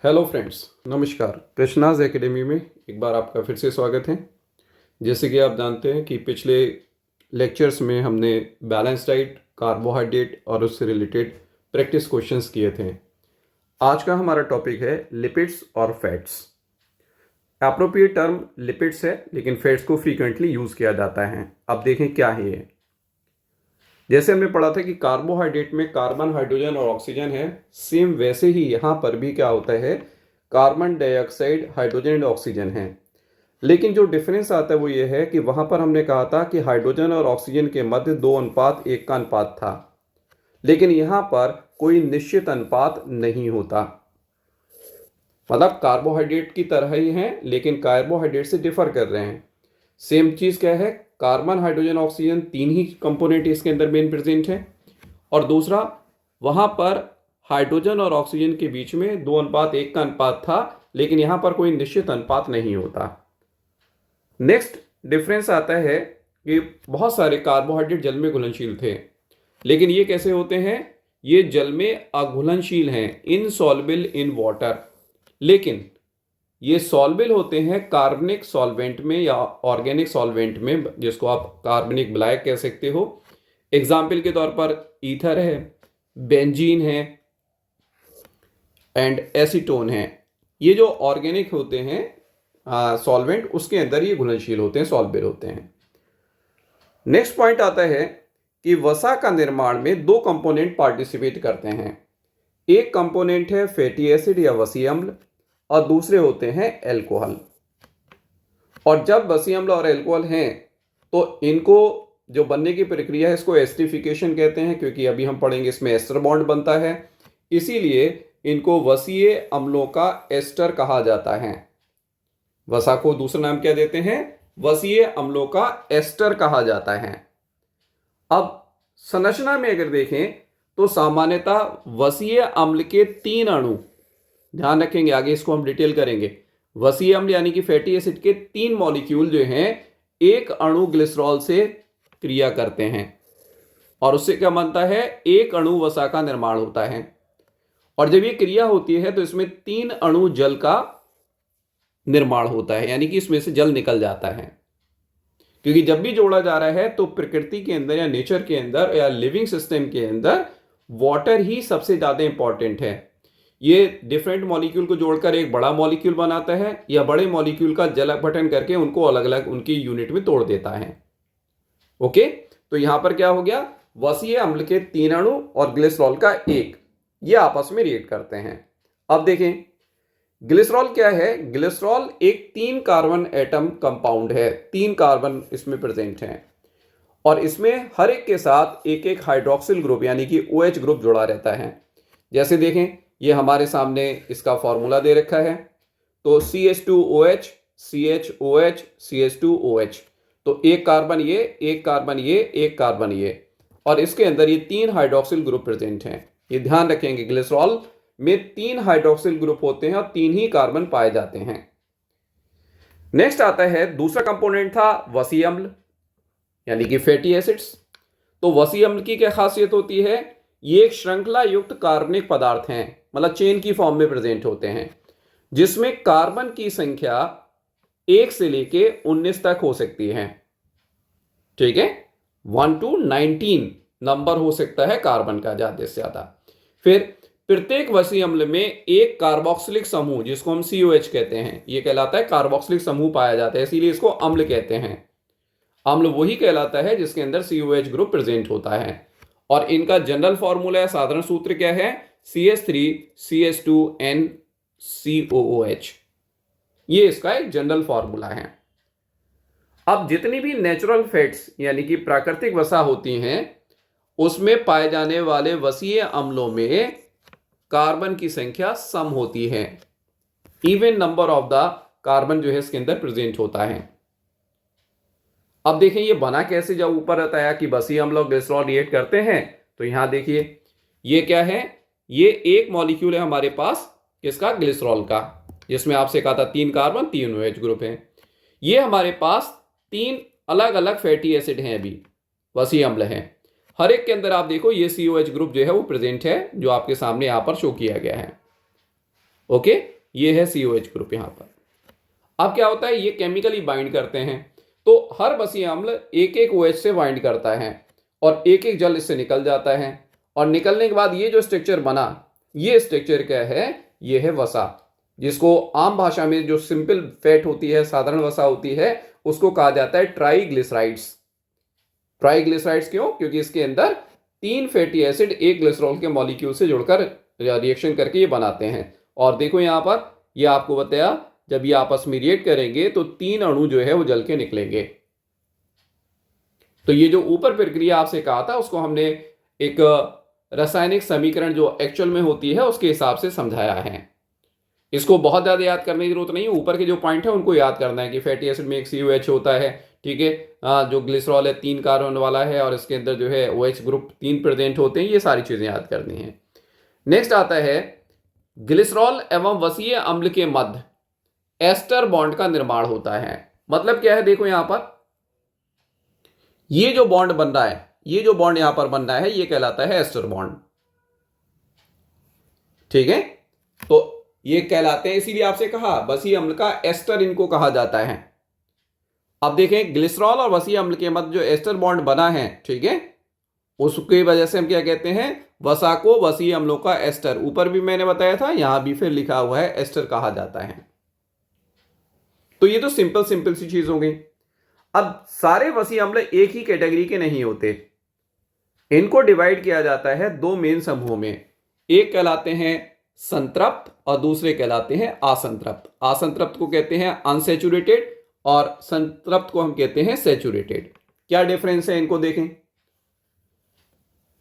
Hello friends, नमस्कार। Krishna's academy में एक बार आपका फिर से स्वागत है। जैसे कि आप जानते हैं कि पिछले लेक्चर्स में हमने बैलेंस डाइट, कार्बोहाइड्रेट और उससे रिलेटेड प्रैक्टिस क्वेश्चंस किए थे। आज का हमारा टॉपिक है लिपिड्स और फैट्स। एप्रोप्रिएट टर्म लिपिड्स है, लेकिन फैट्स को फ्रीक्वेंटली यूज़ किया जाता है। अब देखें क्या है ये। जैसे हमने पढ़ा था कि कार्बोहाइड्रेट में कार्बन, हाइड्रोजन और ऑक्सीजन है, सेम वैसे ही यहाँ पर भी क्या होता है, carbon dioxide, hydrogen and oxygen है। लेकिन जो डिफरेंस आता है वो ये है कि वहाँ पर हमने कहा था कि हाइड्रोजन और ऑक्सीजन के मध्य 2:1 का अनुपात था, लेकिन यहाँ पर कोई निश्चित अनुपात नहीं होता। मतलब कार्बोहाइड्रेट की तरह ही हैं, लेकिन कार्बोहाइड्रेट से डिफर कर रहे हैं। सेम चीज़ क्या है, कार्बन, हाइड्रोजन, ऑक्सीजन तीन ही कंपोनेंट इसके अंदर मेन प्रेजेंट है। और दूसरा, वहाँ पर हाइड्रोजन और ऑक्सीजन के बीच में 2:1 का अनुपात था, लेकिन यहाँ पर कोई निश्चित अनुपात नहीं होता। नेक्स्ट डिफरेंस आता है कि बहुत सारे कार्बोहाइड्रेट जल में घुलनशील थे, लेकिन ये कैसे होते हैं, ये जल में अघुलनशील हैं, इनसॉल्युबल इन वाटर। लेकिन ये सॉल्वेबल होते हैं कार्बनिक सॉल्वेंट में या ऑर्गेनिक सॉल्वेंट में, जिसको आप कार्बनिक ब्लैक कह सकते हो। एग्जाम्पल के तौर पर ईथर है, बेंजीन है एंड एसीटोन है। ये जो ऑर्गेनिक होते हैं सॉल्वेंट, उसके अंदर ये घुलनशील होते हैं, सॉल्वेबल होते हैं। नेक्स्ट पॉइंट आता है कि वसा का निर्माण में दो कंपोनेंट पार्टिसिपेट करते हैं। एक कंपोनेंट है फैटी एसिड या वसी अम्ल, और दूसरे होते हैं एल्कोहल। और जब वसी अम्ल और एल्कोहल हैं तो इनको जो बनने की प्रक्रिया है, इसको एस्टरिफिकेशन कहते हैं, क्योंकि अभी हम पढ़ेंगे इसमें एस्टर बॉन्ड बनता है। इसीलिए इनको वसीय अम्लों का एस्टर कहा जाता है। वसा को दूसरा नाम क्या देते हैं, वसीय अम्लों का एस्टर कहा जाता है। अब संरचना में अगर देखें तो सामान्यतः वसीय अम्ल के 3 अणु, ध्यान रखेंगे आगे इसको हम डिटेल करेंगे, वसीय अम्ल यानी कि फैटी एसिड के 3 मॉलिक्यूल जो हैं, एक अणु ग्लिसरॉल से क्रिया करते हैं, और उससे क्या बनता है, एक अणु वसा का निर्माण होता है। और जब ये क्रिया होती है तो इसमें 3 अणु जल का निर्माण होता है, यानी कि इसमें से जल निकल जाता है। क्योंकि जब भी जोड़ा जा रहा है तो प्रकृति के अंदर या नेचर के अंदर या लिविंग सिस्टम के अंदर वाटर ही सबसे ज्यादा इंपॉर्टेंट है। ये डिफरेंट मॉलिक्यूल को जोड़कर एक बड़ा मॉलिक्यूल बनाता है, या बड़े मॉलिक्यूल का जल अपघटन करके उनको अलग अलग उनकी यूनिट में तोड़ देता है। ओके, तो यहां पर क्या हो गया, वसीय अम्ल के 3 अणु और ग्लिसरॉल का 1, ये आपस में रिएक्ट करते हैं। अब देखें ग्लिसरॉल क्या है। ग्लिसरॉल एक 3 कार्बन एटम कंपाउंड है, 3 कार्बन इसमें प्रेजेंट हैं, और इसमें हर एक के साथ एक एक हाइड्रोक्सिल ग्रुप यानी कि OH ग्रुप जुड़ा रहता है। जैसे देखें, ये हमारे सामने इसका फॉर्मूला दे रखा है, तो CH2OH, CHOH, CH2OH, तो एक कार्बन ये, एक कार्बन ये, एक कार्बन ये, और इसके अंदर ये 3 हाइड्रोक्सिल ग्रुप प्रेजेंट हैं। ये ध्यान रखेंगे, ग्लिसरॉल में 3 हाइड्रोक्सिल ग्रुप होते हैं और 3 ही कार्बन पाए जाते हैं। नेक्स्ट आता है दूसरा कंपोनेंट था वसी अम्ल यानी कि फैटी एसिड्स। तो वसी अम्ल की क्या खासियत होती है, ये एक श्रृंखला युक्त कार्बनिक पदार्थ हैं, मतलब चेन की फॉर्म में प्रेजेंट होते हैं, जिसमें कार्बन की संख्या 1 से लेके 19 तक हो सकती है। ठीक है, 1 to 19 नंबर हो सकता है कार्बन का, ज्यादा से ज्यादा। फिर प्रत्येक वसी अम्ल में एक कार्बोक्सिलिक समूह, जिसको हम COH कहते हैं, यह कहलाता है कार्बोक्सिलिक समूह पाया जाता है, इसीलिए इसको अम्ल कहते हैं। अम्ल वही कहलाता है जिसके अंदर COH ग्रुप प्रेजेंट होता है। और इनका जनरल फॉर्मूला या साधारण सूत्र क्या है, CH3CH2NCOOH, ये इसका एक जनरल फॉर्मूला है। अब जितनी भी नेचुरल फैट्स यानी कि प्राकृतिक वसा होती हैं, उसमें पाए जाने वाले वसीय अम्लों में कार्बन की संख्या सम होती है, even number of the carbon जो है इसके अंदर प्रेजेंट होता है। अब देखें ये बना कैसे, जब ऊपर बताया कि वसीय अम्ल और ग्लिसरॉल रिएक्ट करते हैं, तो यहां देखिए ये क्या है, ये एक मॉलिक्यूल है हमारे पास किसका, ग्लिसरॉल का, जिसमें आपसे कहा था 3 कार्बन 3 OH ग्रुप हैं। ये हमारे पास 3 अलग अलग फैटी एसिड हैं, अभी वसीय अम्ल हैं। हर एक के अंदर आप देखो ये COH ग्रुप जो है वो प्रेजेंट है, जो आपके सामने यहां पर शो किया गया है। ओके, ये है COH ग्रुप यहां पर। अब क्या होता है, ये केमिकली बाइंड करते हैं, तो हर बसीय अम्ल एक एक OH से बाइंड करता है और एक एक जल इससे निकल जाता है, और निकलने के बाद ये जो स्ट्रक्चर बना, ये स्ट्रक्चर क्या है, ये है वसा, जिसको आम भाषा में जो सिंपल फैट होती है, साधारण वसा होती है, उसको कहा जाता है ट्राइग्लिसराइड्स। ट्राइग्लिसराइड्स क्यों? क्योंकि इसके अंदर 3 फैटी एसिड एक ग्लिसरॉल के मॉलिक्यूल से जुड़कर रिएक्शन करके ये बनाते हैं। और देखो यहां पर ये आपको बताया, जब ये आपस में रिएक्ट करेंगे तो 3 अणु जो है वो जल के निकलेंगे। तो ये जो ऊपर प्रक्रिया आपसे कहा था, उसको हमने एक रासायनिक समीकरण जो एक्चुअल में होती है उसके हिसाब से समझाया है। इसको बहुत ज्यादा याद करने की जरूरत नहीं है, ऊपर के जो पॉइंट है उनको याद करना है कि फैटी एसिड में एक COH होता है, ठीक है, जो ग्लिसरॉल है 3 कार्बन वाला है, और इसके अंदर जो है OH ग्रुप 3 प्रेजेंट होते हैं, ये सारी चीजें याद करनी है। नेक्स्ट आता है ग्लिसरॉल एवं वसीय अम्ल के मध्य एस्टर बॉन्ड का निर्माण होता है। मतलब क्या है, देखो यहां पर ये जो बॉन्ड बन रहा है, ये जो बॉन्ड यहां पर बन रहा है, ये कहलाता है एस्टर बॉन्ड, ठीक है। तो ये कहलाते हैं, इसीलिए आपसे कहा वसीय अम्ल का एस्टर इनको कहा जाता है। अब देखें, ग्लिसरॉल और वसीय अम्ल के मध्य जो एस्टर बॉन्ड बना है, ठीक है, उसकी वजह से हम क्या कहते हैं, वसा को वसीय अम्लों का एस्टर, ऊपर भी मैंने बताया था, यहां भी फिर लिखा हुआ है, एस्टर कहा जाता है। तो ये तो सिंपल सिंपल सी चीज हो गई। अब सारे वसीय अम्ल एक ही कैटेगरी के नहीं होते, इनको डिवाइड किया जाता है 2 मेन समूहों में। एक कहलाते हैं संतृप्त और दूसरे कहलाते हैं असंतृप्त। असंतृप्त को कहते हैं अनसेचुरेटेड और संतृप्त को हम कहते हैं सेचुरेटेड। क्या डिफरेंस है इनको देखें।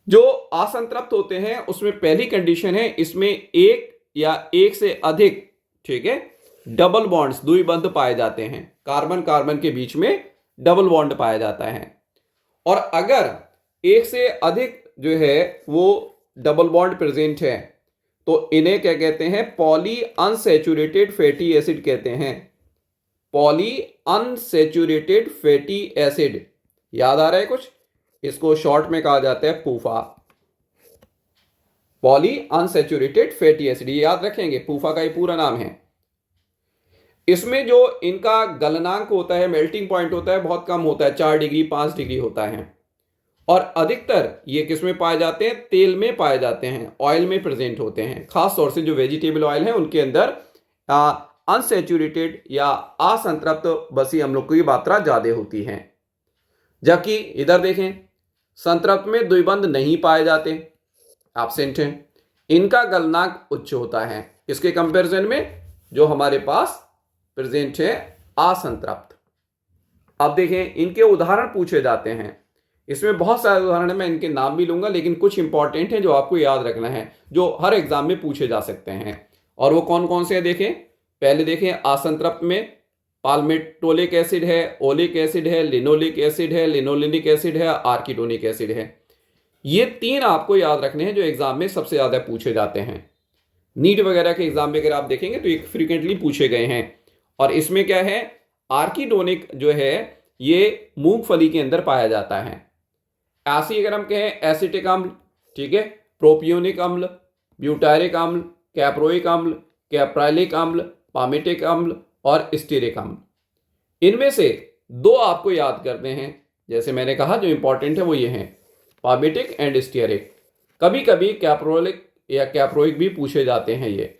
जो असंतृप्त होते हैं उसमें पहली कंडीशन है, इसमें एक या एक से अधिक, ठीक है, डबल बॉन्ड्स, द्विबंध पाए जाते हैं, कार्बन कार्बन के बीच में डबल बॉन्ड पाया जाता है। और अगर एक से अधिक जो है वो डबल बॉन्ड प्रेजेंट है तो इन्हें क्या कहते हैं, पॉली अनसैचुरेटेड फैटी एसिड कहते हैं। पॉली अनसैचुरेटेड फैटी एसिड, याद आ रहा है कुछ, इसको शॉर्ट में कहा जाता है पूफा, पॉली अनसैचुरेटेड फैटी एसिड, ये याद रखेंगे, पूफा का ये पूरा नाम है। इसमें जो इनका गलनांक होता है, मेल्टिंग पॉइंट होता है, बहुत कम होता है, 4 डिग्री 5 डिग्री होता है। और अधिकतर ये किस में पाए जाते हैं, तेल में पाए जाते हैं, ऑयल में प्रेजेंट होते हैं। खास तौर से जो वेजिटेबल ऑयल है उनके अंदर अनसैचुरेटेड या असंतृप्त वसीय अम्लों की मात्रा ज्यादा होती है। जबकि इधर देखें, संतृप्त में द्विबंध नहीं पाए जाते, एब्सेंट हैं, इनका गलनांक उच्च होता है इसके कंपैरिजन में जो हमारे पास प्रेजेंट है असंतृप्त। अब देखें, इनके उदाहरण पूछे जाते हैं, इसमें बहुत सारे उदाहरण है, मैं इनके नाम भी लूंगा, लेकिन कुछ इंपॉर्टेंट है जो आपको याद रखना है, जो हर एग्जाम में पूछे जा सकते हैं। और वो कौन कौन से हैं देखें। पहले देखें, असंतृप्त में पाल्मेटोलिक एसिड है, ओलिक एसिड है, लिनोलिक एसिड है, लिनोलिनिक एसिड है, आर्किटोनिक एसिड है। ये 3 आपको याद रखने हैं जो एग्जाम में सबसे ज्यादा पूछे जाते हैं। नीट वगैरह के एग्जाम में अगर आप देखेंगे तो ये फ्रीक्वेंटली पूछे गए हैं। और इसमें क्या है, आर्किटोनिक जो है ये मूंगफली के अंदर पाया जाता है। ऐसी अगर हम कहें एसिटिक अम्ल, ठीक है, प्रोपियोनिक अम्ल, ब्यूटारिक अम्ल, कैप्रोइक अम्ल, कैप्राइलिक अम्ल, पामेटिक अम्ल और स्टीरिक अम्ल, इनमें से 2 आपको याद करने हैं। जैसे मैंने कहा जो इंपॉर्टेंट है वो ये हैं, पामेटिक एंड स्टीरिक। कभी कभी कैप्रोलिक या कैप्रोइक भी पूछे जाते हैं ये।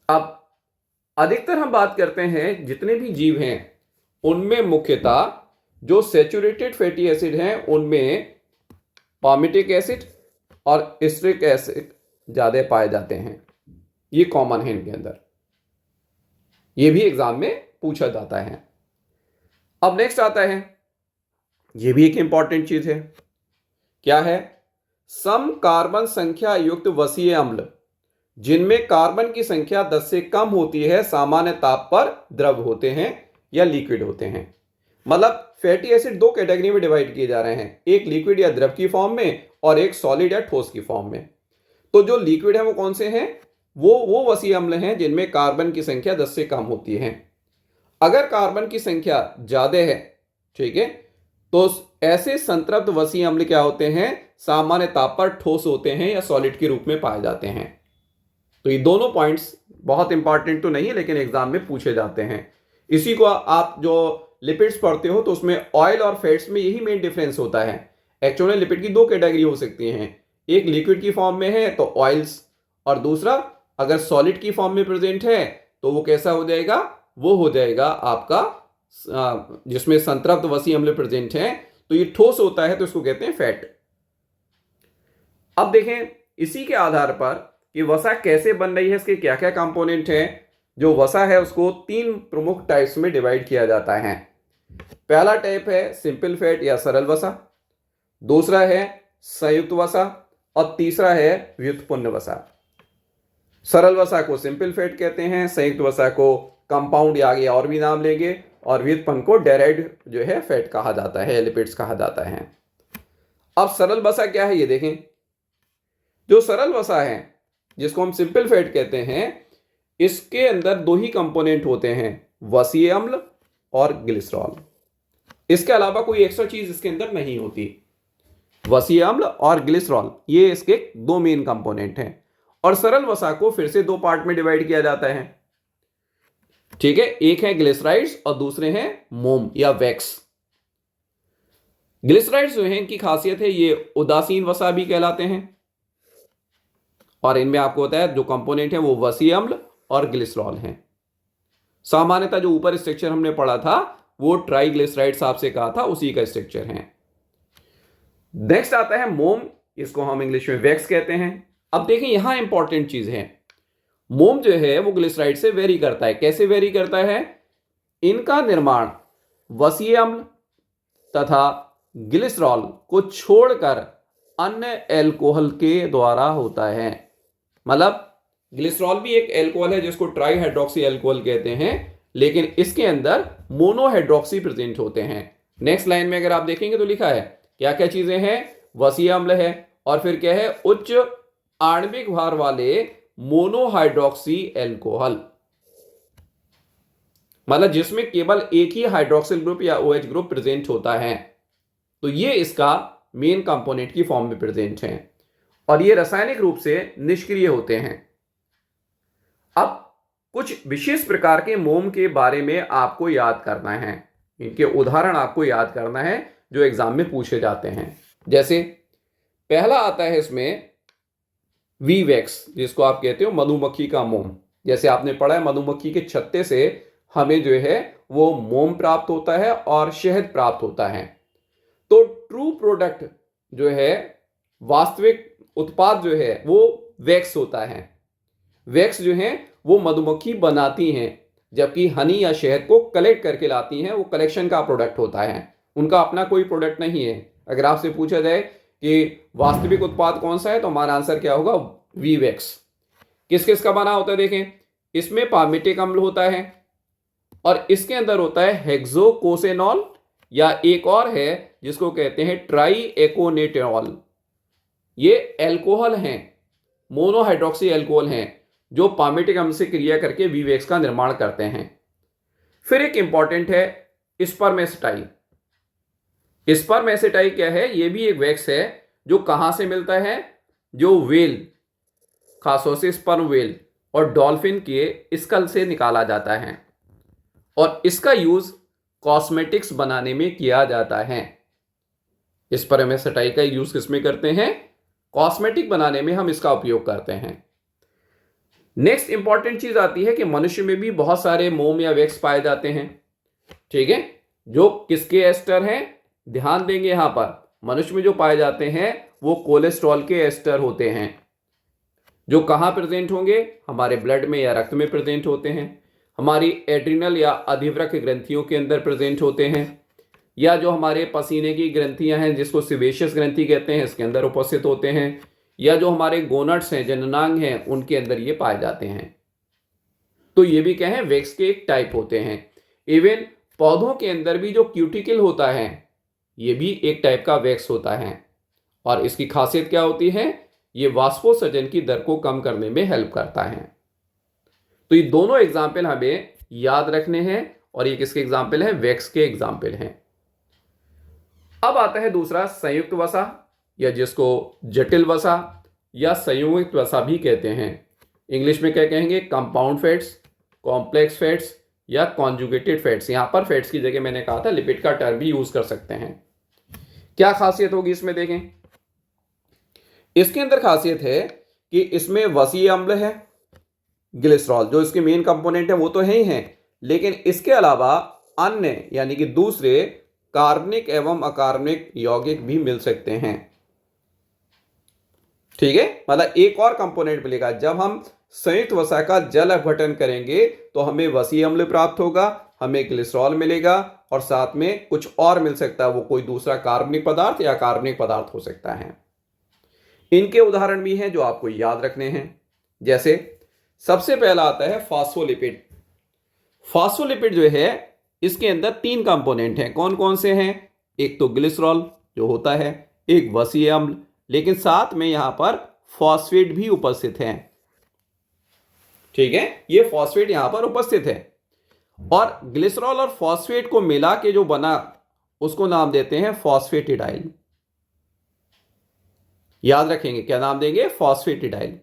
अब अधिकतर हम बात करते हैं जितने भी जीव हैं उनमें मुख्यतः जो सैचुरेटेड फैटी एसिड हैं उनमें पामेटिक एसिड और स्टीरिक एसिड ज्यादा पाए जाते हैं। ये कॉमन है इनके अंदर, ये भी एग्जाम में पूछा जाता है। अब नेक्स्ट आता है, ये भी एक इंपॉर्टेंट चीज है, क्या है, सम कार्बन संख्या युक्त वसीय अम्ल जिनमें कार्बन की संख्या 10 से कम होती है सामान्य ताप पर द्रव होते हैं या लिक्विड होते हैं। मतलब फैटी एसिड 2 कैटेगरी में डिवाइड किए जा रहे हैं, एक लिक्विड या द्रव की फॉर्म में और एक सॉलिड या ठोस की फॉर्म में। तो जो लिक्विड है वो कौन से हैं, वो वसीय अम्ल हैं जिनमें कार्बन की संख्या 10 से कम होती है। अगर कार्बन की संख्या ज्यादा है, ठीक है, तो ऐसे संतृप्त वसीय अम्ल क्या होते हैं, सामान्य ताप पर ठोस होते हैं या सॉलिड के रूप में पाए जाते हैं। तो ये दोनों पॉइंट्स बहुत इंपॉर्टेंट तो नहीं है, लेकिन एग्जाम में पूछे जाते हैं। इसी को आप जो लिपिड्स पढ़ते हो तो उसमें ऑयल और फैट्स में यही मेन डिफरेंस होता है। एक्चुअली लिपिड की दो कैटेगरी हो सकती हैं, एक लिक्विड की फॉर्म में है तो ऑयल्स, और दूसरा अगर सॉलिड की फॉर्म में प्रेजेंट है तो वो कैसा हो जाएगा, वो हो जाएगा आपका जिसमें संतृप्त वसी अम्ल प्रेजेंट है, तो ये ठोस होता है तो इसको कहते हैं फैट। अब देखें इसी के आधार पर कि वसा कैसे बन रही है, इसके क्या क्या कंपोनेंट हैं। जो वसा है उसको तीन प्रमुख टाइप्स में डिवाइड किया जाता है। पहला टाइप है सिंपल फैट या सरल वसा, दूसरा है संयुक्त वसा, और तीसरा है व्युत्पन्न वसा। सरल वसा को सिंपल फैट कहते हैं, संयुक्त वसा को कंपाउंड या आगे और भी नाम लेंगे, और व्युत्पन्न को डेराइव्ड जो है फैट कहा जाता है, लिपिड्स कहा जाता है। अब सरल वसा क्या है ये देखें। जो सरल वसा है जिसको हम सिंपल फैट कहते हैं, इसके अंदर दो ही कंपोनेंट होते हैं, वसीय अम्ल और ग्लिसरॉल। इसके अलावा कोई एक्स्ट्रा चीज इसके अंदर नहीं होती। वसीय अम्ल और ग्लिसरॉल ये इसके दो मेन कंपोनेंट हैं। और सरल वसा को फिर से दो पार्ट में डिवाइड किया जाता है, ठीक है। एक है ग्लिसराइड्स और दूसरे हैं मोम या वैक्स। ग्लिसराइड्स जो है इनकी खासियत है ये उदासीन वसा भी कहलाते हैं, और इनमें आपको होता है जो कंपोनेंट है वो वसीय अम्ल और ग्लिसरॉल हैं। सामान्यतः जो ऊपर स्ट्रक्चर हमने पढ़ा था वो ट्राइग्लिसराइड्स आपसे कहा था, उसी का स्ट्रक्चर है। नेक्स्ट आता है मोम, इसको हम इंग्लिश में वैक्स कहते हैं। अब देखें यहां इंपॉर्टेंट चीज है, मोम जो है वो ग्लिसराइड से वेरी करता है। कैसे वेरी करता है, इनका निर्माण वसीय अम्ल तथा ग्लिसरॉल को छोड़कर अन्य एल्कोहल के द्वारा होता है। मतलब ग्लिसरॉल भी एक एल्कोहल है जिसको ट्राईहाइड्रोक्सी एल्कोहल कहते हैं, लेकिन इसके अंदर मोनोहाइड्रोक्सी प्रेजेंट होते हैं। नेक्स्ट लाइन में अगर आप देखेंगे तो लिखा है क्या क्या चीजें हैं, वसीय अम्ल है, और फिर क्या है, उच्च आणविक भार वाले मोनोहाइड्रोक्सी एल्कोहल, मतलब जिसमें केवल एक ही हाइड्रोक्सिल ग्रुप या OH ग्रुप प्रेजेंट होता है। तो ये इसका मेन कंपोनेंट की फॉर्म में प्रेजेंट है, और ये रासायनिक रूप से निष्क्रिय होते हैं। अब कुछ विशेष प्रकार के मोम के बारे में आपको याद करना है, इनके उदाहरण आपको याद करना है जो एग्जाम में पूछे जाते हैं। जैसे पहला आता है इसमें वी वैक्स, जिसको आप कहते हो मधुमक्खी का मोम। जैसे आपने पढ़ा है मधुमक्खी के छत्ते से हमें जो है वो मोम प्राप्त होता है और शहद प्राप्त होता है। तो ट्रू प्रोडक्ट जो है, वास्तविक उत्पाद जो है वो वैक्स होता है। वैक्स जो है वो मधुमक्खी बनाती हैं, जबकि हनी या शहद को कलेक्ट करके लाती हैं, वो कलेक्शन का प्रोडक्ट होता है, उनका अपना कोई प्रोडक्ट नहीं है। अगर आपसे पूछा जाए कि वास्तविक उत्पाद कौन सा है तो हमारा आंसर क्या होगा, वी वैक्स। किस किस का बना होता है देखें, इसमें पामिटिक अम्ल होता है, और इसके अंदर होता है हेक्सोकोसेनॉल, या एक और है जिसको कहते हैं ट्राईएकोनेटॉल। ये एल्कोहल हैं, मोनोहाइड्रोक्सी एल्कोहल हैं, जो पामिटिक अम्ल से क्रिया करके वी वैक्स का निर्माण करते हैं। फिर एक इंपॉर्टेंट है स्पर्मेसिटाइल। स्पर्मेसिटाइल क्या है, ये भी एक वैक्स है जो कहां से मिलता है, जो वेल, खासतौर से स्पर्म वेल और डॉल्फिन के स्कल से निकाला जाता है, और इसका यूज कॉस्मेटिक्स बनाने में किया जाता है। स्पर्मेसिटाइल का यूज किसमें करते हैं, कॉस्मेटिक बनाने में हम इसका उपयोग करते हैं। नेक्स्ट इंपॉर्टेंट चीज आती है कि मनुष्य में भी बहुत सारे मोम या वैक्स पाए जाते हैं, ठीक है। जो किसके एस्टर हैं, ध्यान देंगे यहां पर, मनुष्य में जो पाए जाते हैं वो कोलेस्ट्रॉल के एस्टर होते हैं, जो कहां प्रेजेंट होंगे, हमारे ब्लड में या रक्त में प्रेजेंट होते हैं, हमारी एड्रिनल या अधिवृक्क ग्रंथियों के अंदर प्रेजेंट होते हैं, या जो हमारे पसीने की ग्रंथियां हैं जिसको सिवेशियस ग्रंथि कहते हैं, इसके अंदर उपस्थित होते हैं, या जो हमारे गोनट्स हैं, जननांग हैं, उनके अंदर ये पाए जाते हैं। तो ये भी क्या है, वैक्स के एक टाइप होते हैं। इवन पौधों के अंदर भी जो क्यूटिकल होता है ये भी एक टाइप का वैक्स होता है, और इसकी खासियत क्या होती है, ये वाष्पोत्सर्जन की दर को कम करने में हेल्प करता है। तो ये दोनों एग्जाम्पल हमें याद रखने हैं, और ये किसके एग्जाम्पल हैं, वैक्स के एग्जाम्पल हैं। अब आता है दूसरा संयुक्त वसा, या जिसको जटिल वसा या संयुक्त वसा भी कहते हैं। इंग्लिश में क्या कहेंगे, कंपाउंड फैट्स, कॉम्प्लेक्स फैट्स या कॉन्जुगेटेड फैट्स। यहां पर फैट्स की जगह मैंने कहा था लिपिड का टर्म भी यूज कर सकते हैं। क्या खासियत होगी इसमें देखें, इसके अंदर खासियत है कि इसमें वसीय अम्ल है, ग्लिसरॉल जो इसके मेन कंपोनेंट है वो तो है ही है, लेकिन इसके अलावा अन्य यानी कि दूसरे कार्बनिक एवं अकार्बनिक यौगिक भी मिल सकते हैं। ठीक है, मतलब एक और कंपोनेंट मिलेगा। जब हम संयुक्त वसा का जल अपघटन करेंगे तो हमें वसीय अम्ल प्राप्त होगा, हमें ग्लिसरॉल मिलेगा और साथ में कुछ और मिल सकता है, वो कोई दूसरा कार्बनिक पदार्थ या कार्बनिक पदार्थ हो सकता है। इनके उदाहरण भी हैं जो आपको याद रखने हैं। जैसे सबसे पहला आता है फॉस्फोलिपिड। फॉस्फोलिपिड जो है इसके अंदर 3 कंपोनेंट हैं। कौन कौन से हैं, एक तो ग्लिसरॉल जो होता है, एक वसीय अम्ल, लेकिन साथ में यहां पर फॉस्फेट भी उपस्थित है। ठीक है, ये फॉस्फेट यहां पर उपस्थित है और ग्लिसरॉल और फॉस्फेट को मिला के जो बना उसको नाम देते हैं फॉस्फेटिडाइल। याद रखेंगे क्या नाम देंगे, फॉस्फेटिडाइल।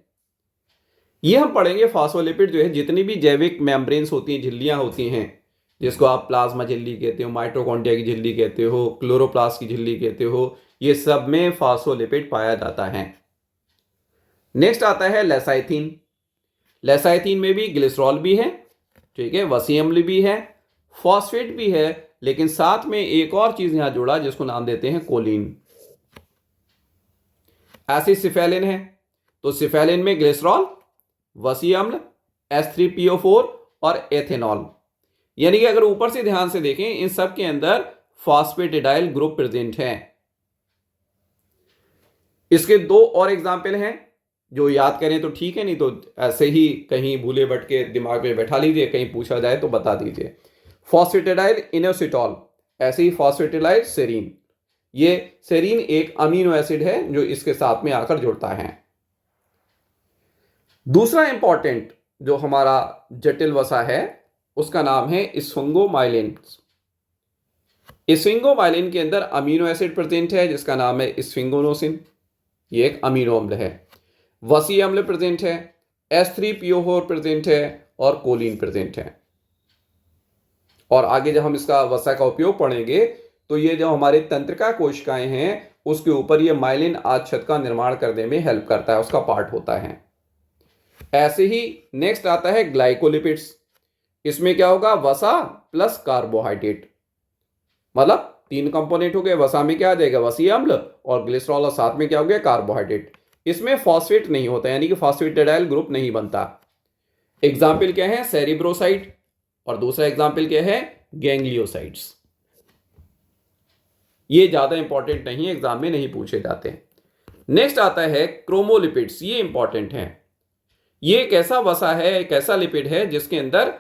ये हम पढ़ेंगे फॉस्फोलिपिड जो है जितनी भी जैविक मेम्ब्रेन्स होती हैं, झिल्लियां होती हैं, जिसको आप प्लाज्मा झिल्ली कहते हो, माइटोकॉन्ड्रिया की झिल्ली कहते हो, क्लोरोप्लास्ट की झिल्ली कहते हो, ये सब में फॉस्फोलिपिड पाया जाता है। नेक्स्ट आता है लेसाइथिन। लेसाइथिन में भी ग्लिसरॉल भी है, ठीक है, वसीय अम्ल भी है, फॉस्फेट भी है, लेकिन साथ में एक और चीज यहां जोड़ा जिसको नाम देते हैं कोलिन। एसिसिफेलिन है, तो सिफेलिन में ग्लिसरॉल, वसीय अम्ल, H3PO4 और एथेनॉल। यानी कि अगर ऊपर से ध्यान से देखें इन सब के अंदर फॉस्फेटिडाइल ग्रुप प्रेजेंट है। इसके 2 और एग्जाम्पल हैं जो याद करें तो ठीक है, नहीं तो ऐसे ही कहीं भूले भटके दिमाग में बैठा लीजिए, कहीं पूछा जाए तो बता दीजिए। फॉस्फेटिडाइल इनोसिटॉल, ऐसे ही फॉस्फेटिडाइल सेरीन। ये सेरीन एक अमीनो एसिड है जो इसके साथ में आकर जुड़ता है। दूसरा इंपॉर्टेंट जो हमारा जटिल वसा है उसका नाम है स्फिंगोमाइलिन। स्फिंगोमाइलिन के अंदर अमीनो एसिड प्रेजेंट है जिसका नाम है स्फिंगोनोसिन, ये एक अमीनो अम्ल है। वसीय अम्ल प्रेजेंट है, H3PO4 प्रेजेंट है और कोलिन प्रेजेंट है। और आगे जब हम इसका वसा का उपयोग पढ़ेंगे तो ये जो हमारे तंत्रिका कोशिकाएं हैं उसके ऊपर ये माइलिन आच्छाद का निर्माण करने में हेल्प करता है, उसका पार्ट होता है। ऐसे ही नेक्स्ट आता है ग्लाइकोलिपिड्स। इसमें क्या होगा, वसा प्लस कार्बोहाइड्रेट, मतलब 3 कंपोनेंट हो गए। वसा में क्या आ जाएगा, वसीय अम्ल और ग्लिसरॉल, और साथ में क्या हो गया, कार्बोहाइड्रेट। इसमें फॉस्फेट नहीं होता, यानी कि फॉस्फेटिडाइल ग्रुप नहीं बनता। एग्जाम्पल क्या है, सेरिब्रोसाइट, और दूसरा एग्जाम्पल क्या है, गैंग्लियोसाइट्स। ये ज्यादा इंपॉर्टेंट नहीं है, एग्जाम में नहीं पूछे जाते। नेक्स्ट आता है क्रोमोलिपिड्स, ये इंपॉर्टेंट है। ये एक ऐसा वसा है, एक ऐसा लिपिड है जिसके अंदर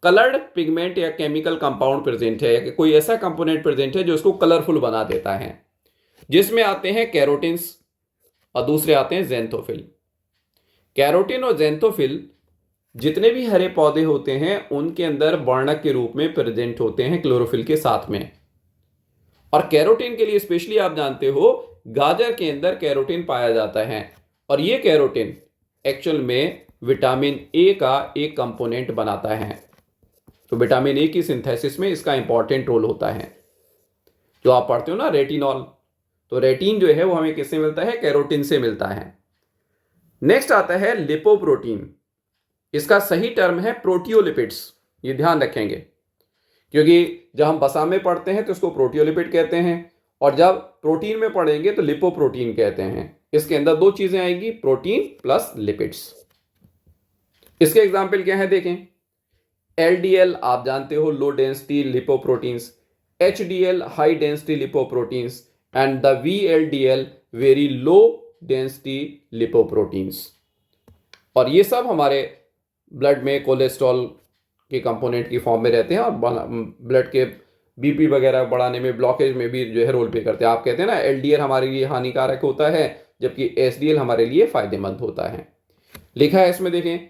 कलर्ड पिगमेंट या केमिकल कंपाउंड प्रेजेंट है, कि कोई ऐसा कंपोनेंट प्रेजेंट है जो इसको कलरफुल बना देता है, जिसमें आते हैं कैरोटिन्स और दूसरे आते हैं ज़ैंथोफिल। कैरोटिन और ज़ैंथोफिल जितने भी हरे पौधे होते हैं उनके अंदर वर्णक के रूप में प्रेजेंट होते हैं क्लोरोफिल के साथ में। और कैरोटीन के लिए स्पेशली आप जानते हो गाजर के अंदर कैरोटीन पाया जाता है, और ये कैरोटीन एक्चुअल में विटामिन ए का एक कंपोनेंट बनाता है। तो विटामिन ए की सिंथेसिस में इसका इंपॉर्टेंट रोल होता है। जो आप पढ़ते हो ना रेटिनॉल, तो रेटिन जो है वो हमें किससे मिलता है, कैरोटीन से मिलता है। नेक्स्ट आता है लिपोप्रोटीन। इसका सही टर्म है प्रोटियोलिपिड्स, ये ध्यान रखेंगे, क्योंकि जब हम वसा में पढ़ते हैं तो इसको प्रोटियोलिपिड कहते हैं, और जब प्रोटीन में पढ़ेंगे तो लिपोप्रोटीन कहते हैं। इसके अंदर 2 चीजें आएंगी, प्रोटीन प्लस लिपिड्स। इसके एग्जाम्पल क्या है देखें, LDL आप जानते हो low density lipoproteins, HDL high density lipoproteins and the VLDL very low density lipoproteins. और ये सब हमारे ब्लड में कोलेस्ट्रॉल के कंपोनेंट की फॉर्म में रहते हैं और ब्लड के BP वगैरह बढ़ाने में, ब्लॉकेज में भी जो है रोल प्ले करते हैं। आप कहते हैं ना LDL हमारे लिए हानिकारक होता है जबकि HDL हमारे लिए फायदेमंद होता है। लिखा है इसमें देखें,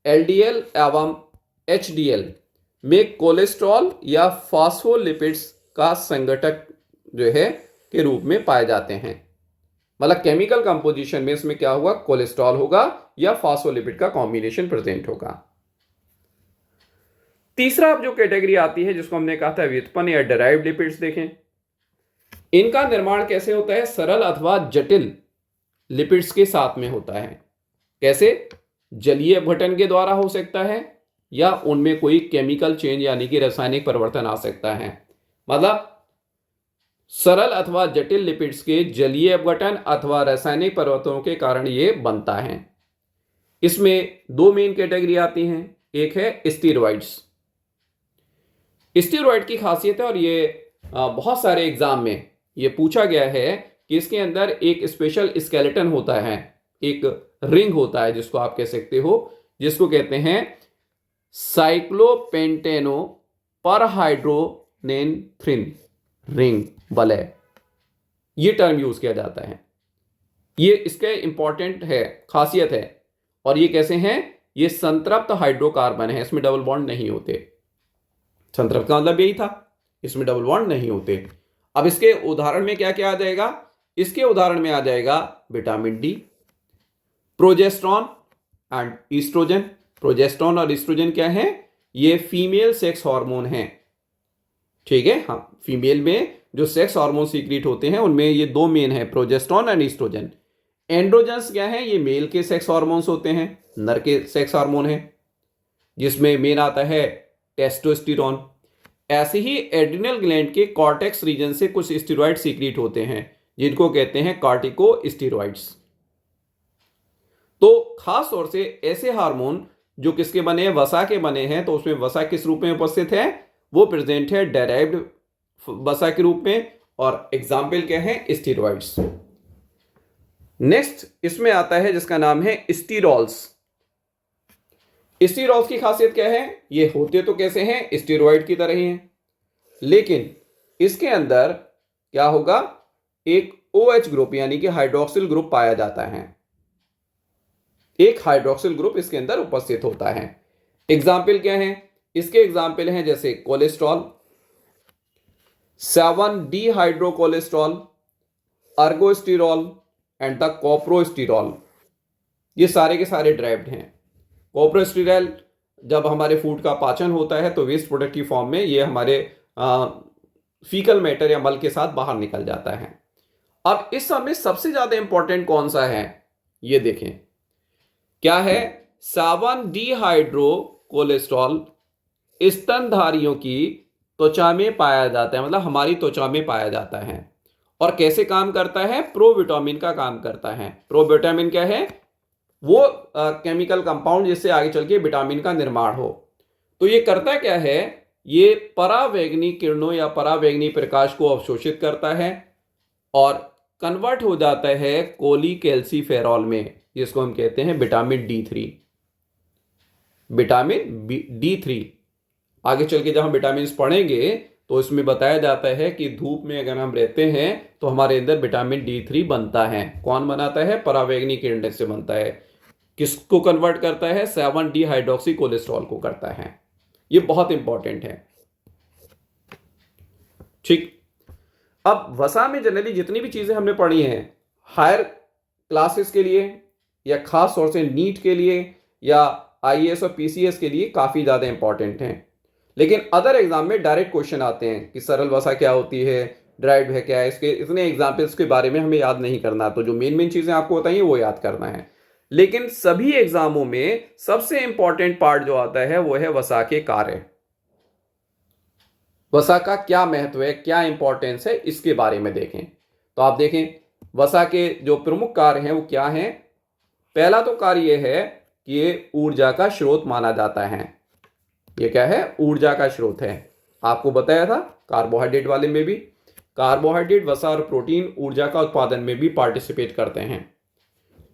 LDL एवं HDL में कोलेस्ट्रॉल या फॉस्फोलिपिड्स का संघटक जो है के रूप में पाए जाते हैं। मतलब केमिकल कंपोजिशन में इसमें क्या होगा, कोलेस्ट्रॉल होगा या फास्फोलिपिड का कॉम्बिनेशन प्रेजेंट होगा। तीसरा अब जो कैटेगरी आती है जिसको हमने कहा था व्युत्पन्न या डेराइव्ड लिपिड्स, देखें इनका निर्माण कैसे होता है, सरल अथवा जटिल लिपिड्स के साथ में होता है। कैसे, जलीय अपघटन के द्वारा हो सकता है या उनमें कोई केमिकल चेंज यानी कि रासायनिक परिवर्तन आ सकता है। मतलब सरल अथवा जटिल लिपिड्स के जलीय अपघटन अथवा रासायनिक परिवर्तनों के कारण ये बनता है। इसमें दो मेन कैटेगरी आती हैं, एक है स्टीरॉइड्स। स्टीरॉइड की खासियत है और ये बहुत सारे एग्जाम में ये पूछा गया है कि इसके अंदर एक स्पेशल स्केलेटन होता है, एक रिंग होता है जिसको आप कह सकते हो, जिसको कहते हैं साइक्लोपेंटेनो परहाइड्रोनेफ्रिन रिंग वलय, ये टर्म यूज किया जाता है। ये इसके इंपॉर्टेंट है, खासियत है। और ये कैसे हैं, ये संतृप्त हाइड्रोकार्बन है, इसमें डबल बॉन्ड नहीं होते। संतृप्त का मतलब यही था, इसमें डबल बॉन्ड नहीं होते। अब इसके उदाहरण में क्या क्या आ जाएगा, इसके उदाहरण में आ जाएगा vitamin D, progesterone and estrogen. Progesterone और ईस्ट्रोजन क्या है, ये फीमेल सेक्स हार्मोन हैं, ठीक है। हाँ, फीमेल में जो सेक्स हार्मोन सीक्रेट होते हैं उनमें ये दो मेन है, प्रोजेस्टेरॉन एंड ईस्ट्रोजन। एंड्रोजन्स क्या है, ये मेल के सेक्स हार्मोन्स होते हैं, नर के सेक्स हार्मोन है, जिसमें मेन आता है टेस्टोस्टेरोन। ऐसे ही एड्रिनल ग्लैंड के कॉर्टेक्स रीजन से कुछ स्टेरॉइड सीक्रेट होते हैं जिनको कहते हैं कॉर्टिकोस्टेरॉइड्स। तो खास तौर से ऐसे हार्मोन जो किसके बने हैं, वसा के बने हैं, तो उसमें वसा किस रूप में उपस्थित है, वो प्रेजेंट है डेराइव्ड वसा के रूप में, और एग्जाम्पल क्या है, स्टेरॉइड्स। नेक्स्ट इसमें आता है जिसका नाम है स्टीरॉल्स। स्टीरॉल्स की खासियत क्या है, ये होते तो कैसे हैं, स्टेरॉइड की तरह ही हैं, लेकिन इसके अंदर क्या होगा, एक OH ग्रुप यानी कि हाइड्रोक्सिल ग्रुप पाया जाता है, एक हाइड्रोक्सिल ग्रुप इसके अंदर उपस्थित होता है। एग्जाम्पल क्या है, इसके एग्जाम्पल हैं जैसे कोलेस्ट्रॉल, 7-डिहाइड्रोकोलेस्ट्रॉल, अर्गोस्टेरॉल एंड द कोप्रोस्टेरॉल। ये सारे के सारे ड्राइव्ड हैं। कोप्रोस्टेरॉल जब हमारे फूड का पाचन होता है तो वेस्ट प्रोडक्ट की फॉर्म में ये हमारे फीकल मैटर या मल के साथ बाहर निकल जाता है। अब इस सब में सबसे ज्यादा इंपॉर्टेंट कौन सा है, ये देखें क्या है, 7-डिहाइड्रोकोलेस्ट्रॉल स्तनधारियों की त्वचा में पाया जाता है, मतलब हमारी त्वचा में पाया जाता है। और कैसे काम करता है, प्रोविटामिन का काम करता है। प्रोविटामिन क्या है, वो केमिकल कंपाउंड जिससे आगे चल के विटामिन का निर्माण हो। तो ये करता क्या है, ये परावैंगनी किरणों या परावैंगनी प्रकाश को अवशोषित करता है और कन्वर्ट हो जाता है कोलीकैल्सिफेरॉल में, जिसको हम कहते हैं विटामिन D3। विटामिन D3 आगे चल के जब हम विटामिन पढ़ेंगे तो इसमें बताया जाता है कि धूप में अगर हम रहते हैं तो हमारे अंदर विटामिन D3 बनता है। कौन बनाता है, परावैंगनी किरण से बनता है। किसको कन्वर्ट करता है, 7-डिहाइड्रोक्सीकोलेस्ट्रॉल को करता है। ये बहुत इंपॉर्टेंट है, ठीक। अब वसा में जनरली जितनी भी चीजें हमने पढ़ी हैं हायर क्लासेस के लिए या खास तौर से नीट के लिए या IAS और PCS के लिए काफी ज्यादा इंपॉर्टेंट हैं, लेकिन अदर एग्जाम में डायरेक्ट क्वेश्चन आते हैं कि सरल वसा क्या होती है, ड्राइव्ड है क्या है, इसके इतने एग्जाम्पल्स के बारे में हमें याद नहीं करना। तो जो मेन चीजें आपको बताइए वो याद करना है। लेकिन सभी एग्जामों में सबसे इंपॉर्टेंट पार्ट जो आता है वो है वसा के कार्य। वसा का क्या महत्व है, क्या इंपॉर्टेंस है, इसके बारे में देखें। तो आप देखें वसा के जो प्रमुख कार्य हैं वो क्या हैं। पहला तो कार्य यह है कि ये ऊर्जा का स्रोत माना जाता है। ये क्या है, ऊर्जा का स्रोत है। आपको बताया था कार्बोहाइड्रेट वाले में भी, कार्बोहाइड्रेट, वसा और प्रोटीन ऊर्जा का उत्पादन में भी पार्टिसिपेट करते हैं।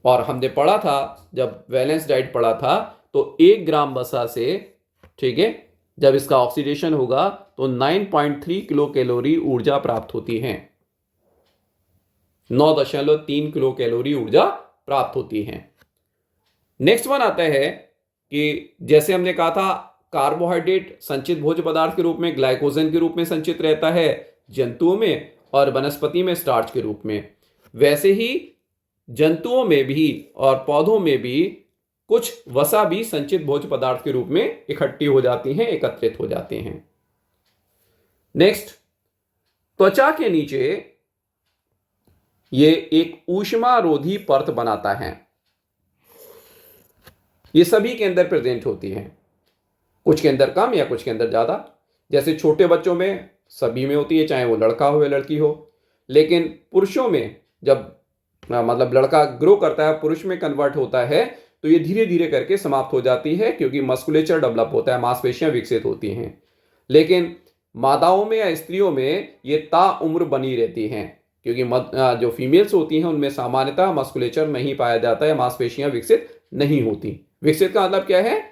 और हमने पढ़ा था जब बैलेंस डाइट पढ़ा था तो 1 ग्राम वसा से, ठीक है, जब इसका ऑक्सीडेशन होगा तो 9.3 किलो कैलोरी ऊर्जा प्राप्त होती है। 9.3 किलो कैलोरी ऊर्जा प्राप्त होती है। नेक्स्ट वन आता है कि जैसे हमने कहा था कार्बोहाइड्रेट संचित भोज्य पदार्थ के रूप में, ग्लाइकोजन के रूप में संचित रहता है जंतुओं में और वनस्पति में स्टार्च के रूप में। वैसे ही जंतुओं में भी और पौधों में भी कुछ वसा भी संचित भोज्य पदार्थ के रूप में इकट्ठी हो जाती हैं, एकत्रित हो जाते हैं। नेक्स्ट, त्वचा के नीचे ये एक ऊष्मारोधी परत बनाता है। ये सभी के अंदर प्रेजेंट होती है, कुछ के अंदर कम या कुछ के अंदर ज्यादा। जैसे छोटे बच्चों में सभी में होती है, चाहे वो लड़का हो या लड़की हो। लेकिन पुरुषों में जब मतलब लड़का ग्रो करता है, पुरुष में कन्वर्ट होता है, तो ये धीरे धीरे करके समाप्त हो जाती है, क्योंकि मस्कुलेचर डेवलप होता है, मांसपेशियां विकसित होती हैं। लेकिन मादाओं में या स्त्रियों में ये ताउम्र बनी रहती हैं, क्योंकि जो फीमेल्स होती हैं उनमें सामान्यतः मस्कुलेचर नहीं पाया जाता है, मांसपेशियां विकसित नहीं होती। विकसित का मतलब क्या है?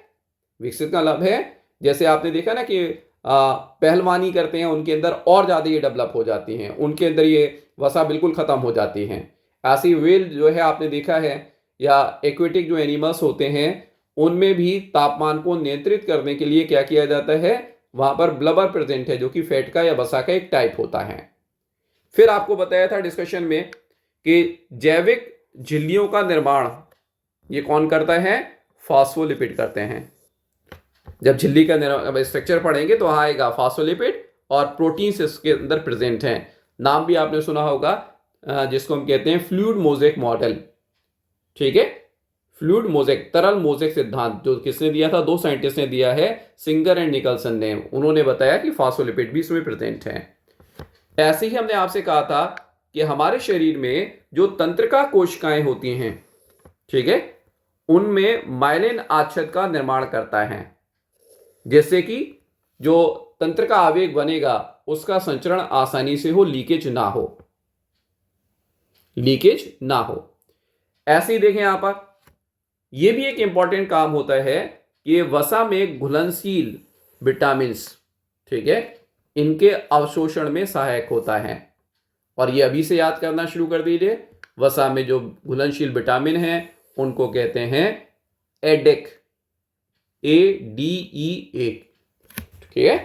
विकसित का मतलब है, जैसे आपने देखा ना कि पहलवानी करते हैं, उनके अंदर और ज़्यादा ये डेवलप हो जाती हैं, उनके अंदर ये वसा बिल्कुल ख़त्म हो जाती हैं। ऐसी व्हेल जो है आपने देखा है, या एक्वेटिक जो एनिमल्स होते हैं, उनमें भी तापमान को नियंत्रित करने के लिए क्या किया जाता है, वहाँ पर ब्लबर प्रेजेंट है, जो कि फैट का या वसा का एक टाइप होता है। फिर आपको बताया था डिस्कशन में कि जैविक झिल्लियों का निर्माण ये कौन करता है? फॉस्फोलिपिड करते हैं। जब झिल्ली का स्ट्रक्चर पढ़ेंगे तो वहाँ आएगा फॉस्फोलिपिड, और प्रोटीन्स इसके अंदर प्रेजेंट हैं। नाम भी आपने सुना होगा, जिसको हम कहते हैं फ्लूइड मोज़ेक मॉडल। ठीक है, फ्लूइड मोज़ेक, तरल मोज़ेक सिद्धांत, जो किसने दिया था? दो साइंटिस्ट ने दिया है, सिंगर एंड निकलसन ने। उन्होंने बताया कि फॉस्फोलिपिड भी इसमें प्रेजेंट है। ऐसे ही हमने आपसे कहा था कि हमारे शरीर में जो तंत्रिका कोशिकाएं होती हैं, ठीक है, उनमें माइलिन आच्छद का निर्माण करता है, जैसे कि जो तंत्रिका आवेग बनेगा उसका संचरण आसानी से हो, लीकेज ना हो, लीकेज ना हो। ऐसे ही देखें यहां पर, यह भी एक इंपॉर्टेंट काम होता है कि वसा में घुलनशील विटामिन्स, ठीक है, इनके अवशोषण में सहायक होता है। और ये अभी से याद करना शुरू कर दीजिए, वसा में जो घुलनशील विटामिन हैं उनको कहते हैं एडेक, ADEA, ठीक है,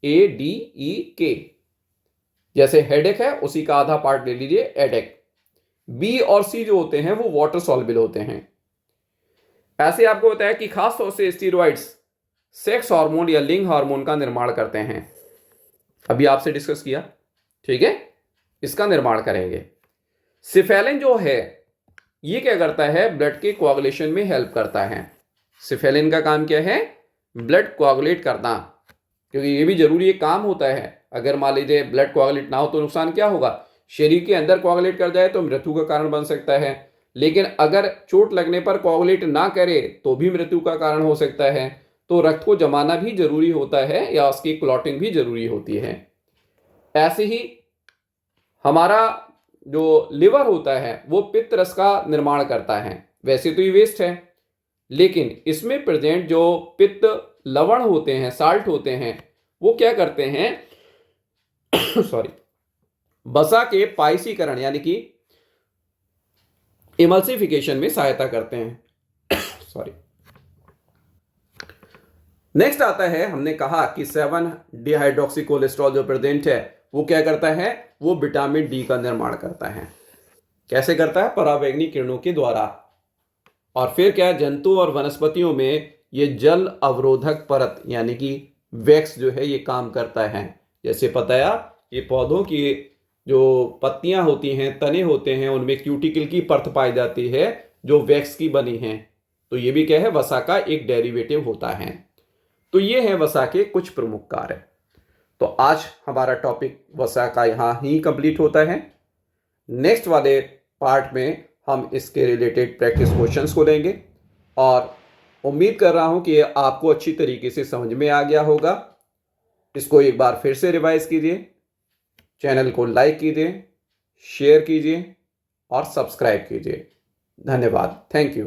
ADEK। जैसे हेडेक है, उसी का आधा पार्ट ले लीजिए एडेक। बी और सी जो होते हैं वो वाटर सॉल्युबल होते हैं। ऐसे आपको बताया कि खास तौर से स्टीरॉइड्स सेक्स हार्मोन या लिंग हार्मोन का निर्माण करते हैं, अभी आपसे डिस्कस किया, ठीक है, इसका निर्माण करेंगे। सिफेलिन जो है ये क्या करता है? ब्लड के कोआगुलेशन में हेल्प करता है। सिफेलिन का काम क्या है? ब्लड कोआगुलेट करना, क्योंकि ये भी जरूरी एक काम होता है। अगर मान लीजिए ब्लड कोआगुलेट ना हो तो नुकसान क्या होगा? शरीर के अंदर कोआगुलेट कर जाए तो मृत्यु का कारण बन सकता है, लेकिन अगर चोट लगने पर कोआगुलेट ना करे तो भी मृत्यु का कारण हो सकता है। तो रक्त को जमाना भी जरूरी होता है, या उसकी क्लॉटिंग भी जरूरी होती है। ऐसे ही हमारा जो लिवर होता है वो पित्त रस का निर्माण करता है। वैसे तो ये वेस्ट है, लेकिन इसमें प्रेजेंट जो पित्त लवण होते हैं, साल्ट होते हैं, वो क्या करते हैं सॉरी, वसा के पाइसीकरण यानी कि इमल्सिफिकेशन में सहायता करते हैं सॉरी। नेक्स्ट आता है, हमने कहा कि 7 डिहाइड्रोक्सी कोलेस्ट्रॉल जो प्रेजेंट है वो क्या करता है? वो विटामिन डी का निर्माण करता है। कैसे करता है? पराबैंगनी किरणों के द्वारा। और फिर क्या, जंतु और वनस्पतियों में ये जल अवरोधक परत यानी कि वैक्स जो है ये काम करता है। जैसे बताया, ये पौधों की जो पत्तियां होती हैं, तने होते हैं, उनमें क्यूटिकल की परत पाई जाती है जो वैक्स की बनी है। तो ये भी क्या है? वसा का एक डेरिवेटिव होता है। तो ये है वसा के कुछ प्रमुख कार्य। तो आज हमारा टॉपिक वसा का यहाँ ही कंप्लीट होता है। नेक्स्ट वाले पार्ट में हम इसके रिलेटेड प्रैक्टिस क्वेश्चंस को लेंगे, और उम्मीद कर रहा हूँ कि आपको अच्छी तरीके से समझ में आ गया होगा। इसको एक बार फिर से रिवाइज कीजिए, चैनल को लाइक कीजिए, शेयर कीजिए और सब्सक्राइब कीजिए। धन्यवाद। Thank you.